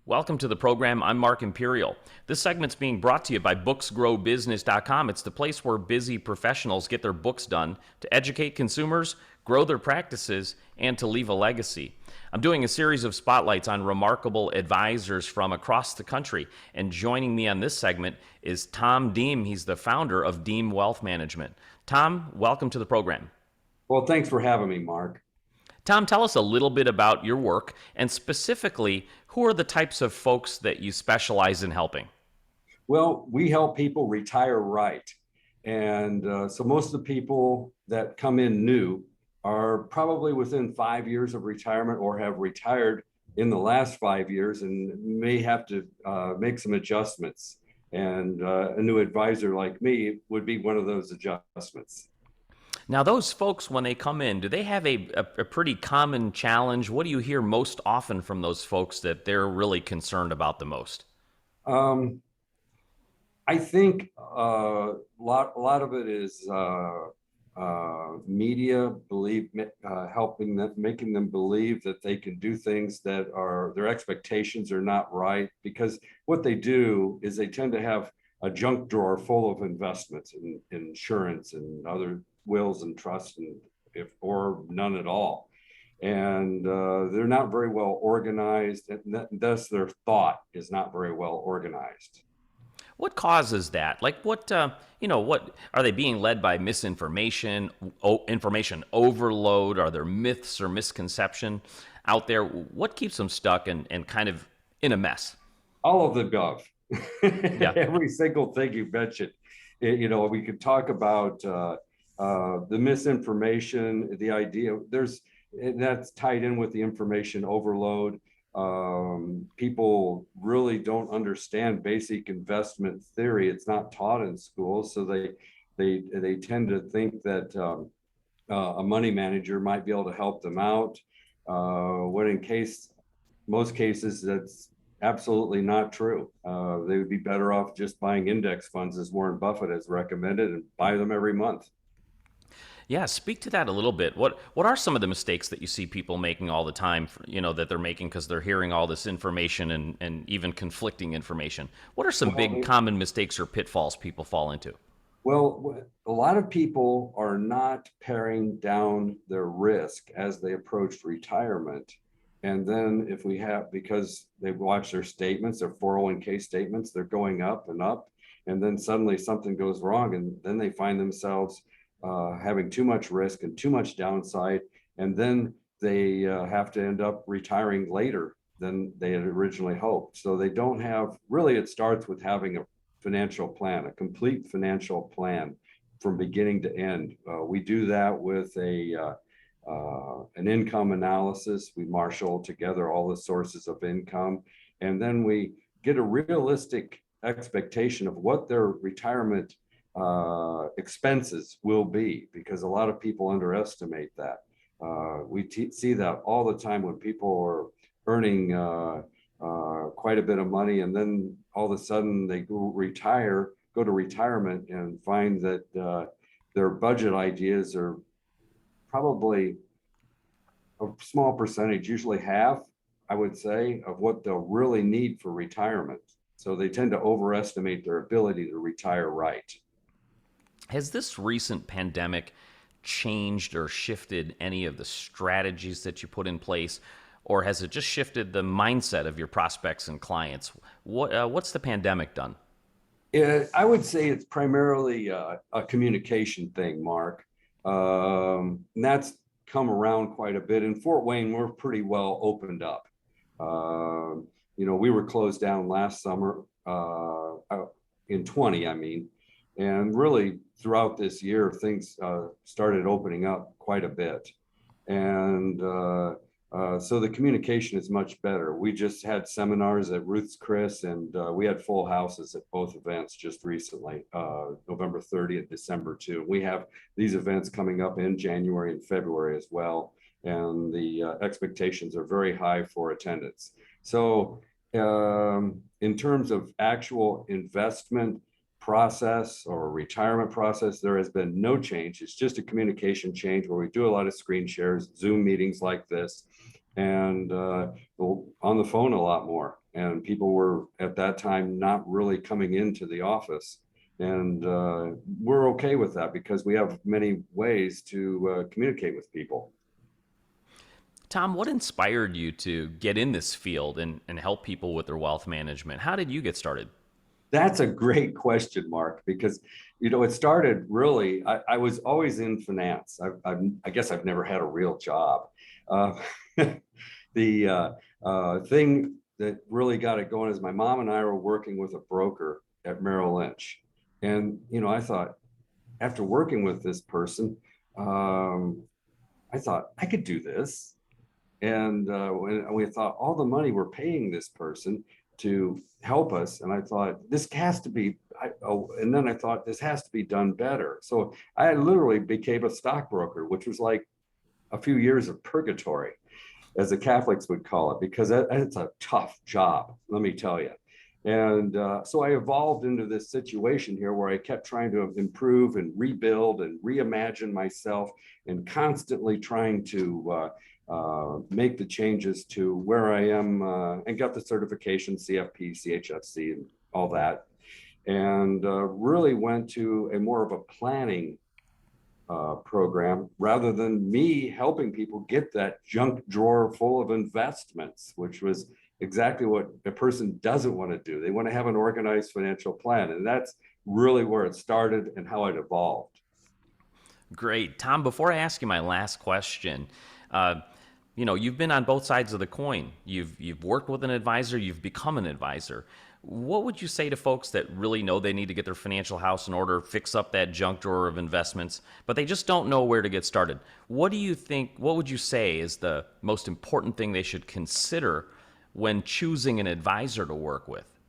Welcome to the program. I'm Mark Imperial. This segment's being brought to you by booksgrowbusiness.com. It's the place where busy professionals get their books done to educate consumers, grow their practices, and to leave a legacy. I'm doing a series of spotlights on remarkable advisors from across the country, and joining me on this segment is Tom Diem. He's the founder of Diem Wealth Management. Tom, welcome to the program. Well, thanks for having me, Mark. Tom, tell us a little bit about your work, and specifically, who are the types of folks that you specialize in helping? Well, we help people retire right. And so most of the people that come in new are probably within 5 years of retirement or have retired in the last 5 years and may have to make some adjustments. And a new advisor like me would be one of those adjustments. Now, those folks, when they come in, do they have a pretty common challenge? What do you hear most often from those folks that they're really concerned about the most? Um, I think a lot of it is media helping them, making them believe that they can do things that are their expectations are not right. Because what they do is they tend to have a junk drawer full of investments in insurance and other wills and trusts, and if or none at all. And they're not very well organized, and thus their thought is not very well organized. What causes that? Like, what are they being led by misinformation, information overload? Are there myths or misconception out there? What keeps them stuck and kind of in a mess? All of the above. Yeah. Every single thing you mentioned. We could talk about the misinformation, the idea that's tied in with the information overload. People really don't understand basic investment theory. It's not taught in schools, so they tend to think that a money manager might be able to help them out. When in most cases, that's absolutely not true. They would be better off just buying index funds, as Warren Buffett has recommended, and buy them every month. Yeah, speak to that a little bit. What are some of the mistakes that you see people making all the time, that they're making because they're hearing all this information and even conflicting information? What are some big Well, common mistakes or pitfalls people fall into? Well, a lot of people are not paring down their risk as they approach retirement. And then if we have, because they watch their statements, their 401k statements, they're going up and up. And then suddenly something goes wrong, and then they find themselves having too much risk and too much downside. And then they have to end up retiring later than they had originally hoped. So they don't have, really, it starts with having a financial plan, a complete financial plan from beginning to end. We do that with an income analysis. We marshal together all the sources of income, and then we get a realistic expectation of what their retirement expenses will be, because a lot of people underestimate that. We see that all the time when people are earning quite a bit of money, and then all of a sudden they go to retirement and find that their budget ideas are probably a small percentage, usually half, I would say, of what they'll really need for retirement. So they tend to overestimate their ability to retire right. Has this recent pandemic changed or shifted any of the strategies that you put in place, or has it just shifted the mindset of your prospects and clients? What's the pandemic done? I would say it's primarily a communication thing, Mark. And that's come around quite a bit. In Fort Wayne, we're pretty well opened up. We were closed down last summer, in 20, I mean, and really throughout this year, things started opening up quite a bit. And so the communication is much better. We just had seminars at Ruth's Chris, and we had full houses at both events just recently, November 30th, December 2. We have these events coming up in January and February as well, and the expectations are very high for attendance. So in terms of actual investment process or retirement process, there has been no change. It's just a communication change where we do a lot of screen shares, Zoom meetings like this, and on the phone a lot more. and people were at that time not really coming into the office. And we're okay with that because we have many ways to communicate with people. Tom, what inspired you to get in this field and help people with their wealth management? How did you get started? That's a great question, Mark, because it started really. I was always in finance. I guess I've never had a real job. Uh, the thing that really got it going is my mom and I were working with a broker at Merrill Lynch, and I thought after working with this person, um, I thought I could do this. And when we thought all the money we're paying this person to help us, and I thought this has to be, and then I thought this has to be done better. So I literally became a stockbroker, which was like a few years of purgatory, as the Catholics would call it, because it's a tough job, let me tell you. And so I evolved into this situation here where I kept trying to improve and rebuild and reimagine myself and constantly trying to make the changes to where I am and got the certification, CFP, ChFC, and all that. And really went to a more of a planning program rather than me helping people get that junk drawer full of investments, which was exactly what a person doesn't want to do. They want to have an organized financial plan. And that's really where it started and how it evolved. Great. Tom, before I ask you my last question, uh, you've been on both sides of the coin. You've worked with an advisor, you've become an advisor. What would you say to folks that really know they need to get their financial house in order, fix up that junk drawer of investments, but they just don't know where to get started? What do you think, what would you say is the most important thing they should consider when choosing an advisor to work with?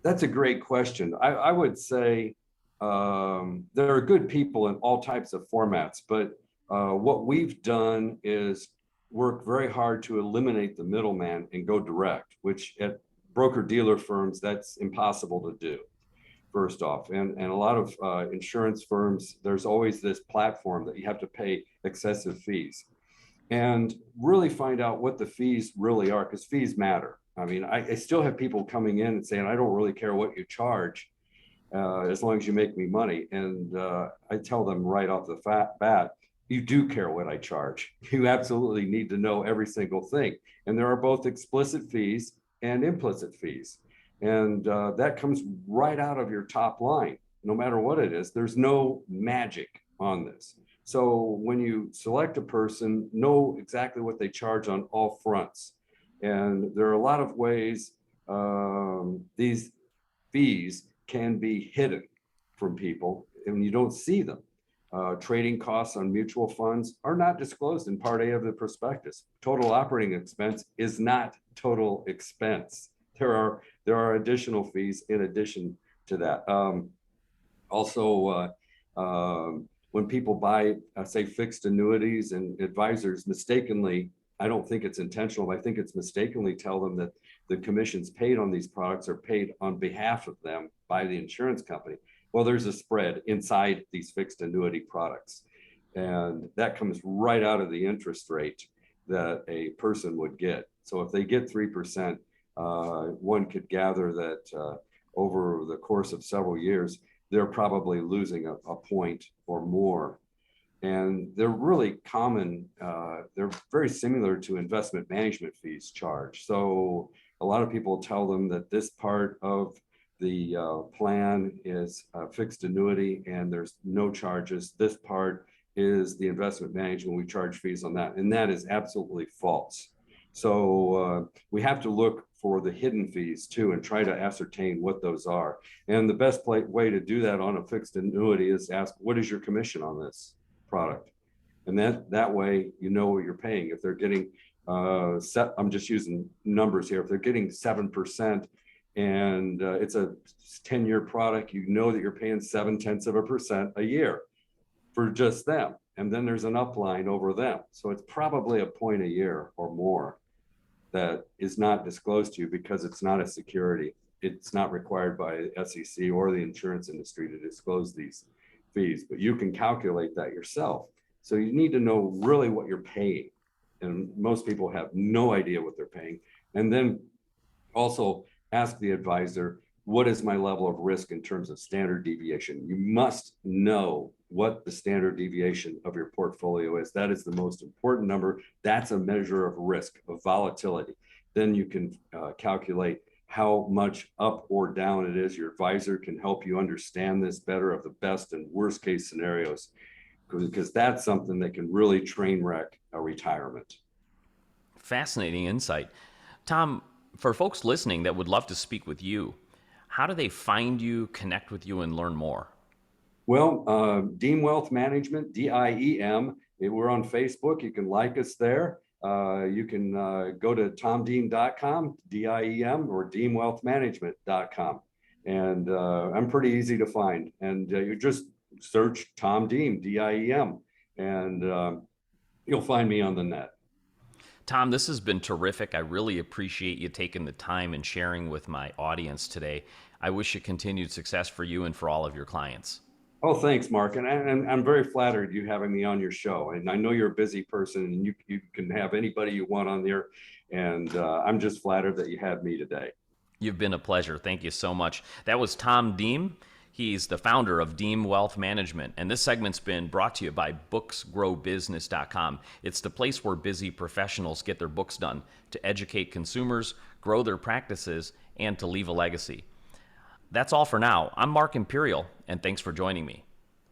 That's a great question. I would say there are good people in all types of formats, but what we've done is work very hard to eliminate the middleman and go direct, which at broker dealer firms, that's impossible to do, first off. And a lot of insurance firms, there's always this platform that you have to pay excessive fees and really find out what the fees really are, because fees matter. I mean, I still have people coming in and saying, I don't really care what you charge as long as you make me money. And I tell them right off the bat, you do care what I charge. You absolutely need to know every single thing. And there are both explicit fees and implicit fees. And that comes right out of your top line, no matter what it is. There's no magic on this. So when you select a person, know exactly what they charge on all fronts. And there are a lot of ways these fees can be hidden from people and you don't see them. Trading costs on mutual funds are not disclosed in Part A of the prospectus. Total operating expense is not total expense. There are additional fees in addition to that. Also, when people buy, say, fixed annuities, and advisors mistakenly, I don't think it's intentional, I think it's mistakenly tell them that the commissions paid on these products are paid on behalf of them by the insurance company. Well, there's a spread inside these fixed annuity products. And that comes right out of the interest rate that a person would get. So if they get 3%, one could gather that over the course of several years, they're probably losing a point or more. And they're really common. They're very similar to investment management fees charged. So a lot of people tell them that this part of the plan is a fixed annuity and there's no charges. This part is the investment management. We charge fees on that. And that is absolutely false. So we have to look for the hidden fees too and try to ascertain what those are. And the best way to do that on a fixed annuity is ask, what is your commission on this product? And that way you know what you're paying. If they're getting I'm just using numbers here. If they're getting 7% and it's a 10-year product, you know that you're paying 0.7% a year for just them. And then there's an upline over them. So it's probably a point a year or more that is not disclosed to you because it's not a security. It's not required by SEC or the insurance industry to disclose these fees, but you can calculate that yourself. So you need to know really what you're paying. and most people have no idea what they're paying. And then also ask the advisor, what is my level of risk in terms of standard deviation? You must know what the standard deviation of your portfolio is. That is the most important number. That's a measure of risk, of volatility. Then you can calculate how much up or down it is. Your advisor can help you understand this better of the best and worst case scenarios, because that's something that can really train wreck a retirement. Fascinating insight. Tom, for folks listening that would love to speak with you, how do they find you, connect with you, and learn more? Well, Diem Wealth Management, Diem. We're on Facebook. You can like us there. You can go to tomdiem.com, Diem, or diemwealthmanagement.com. And I'm pretty easy to find. And you just search Tom Diem, Diem, and you'll find me on the net. Tom, this has been terrific. I really appreciate you taking the time and sharing with my audience today. I wish you continued success for you and for all of your clients. Oh, thanks, Mark. And I'm very flattered you having me on your show. And I know you're a busy person, and you can have anybody you want on there. And I'm just flattered that you had me today. You've been a pleasure. Thank you so much. That was Tom Diem. He's the founder of Diem Wealth Management. And this segment's been brought to you by booksgrowbusiness.com. It's the place where busy professionals get their books done to educate consumers, grow their practices, and to leave a legacy. That's all for now. I'm Mark Imperial, and thanks for joining me.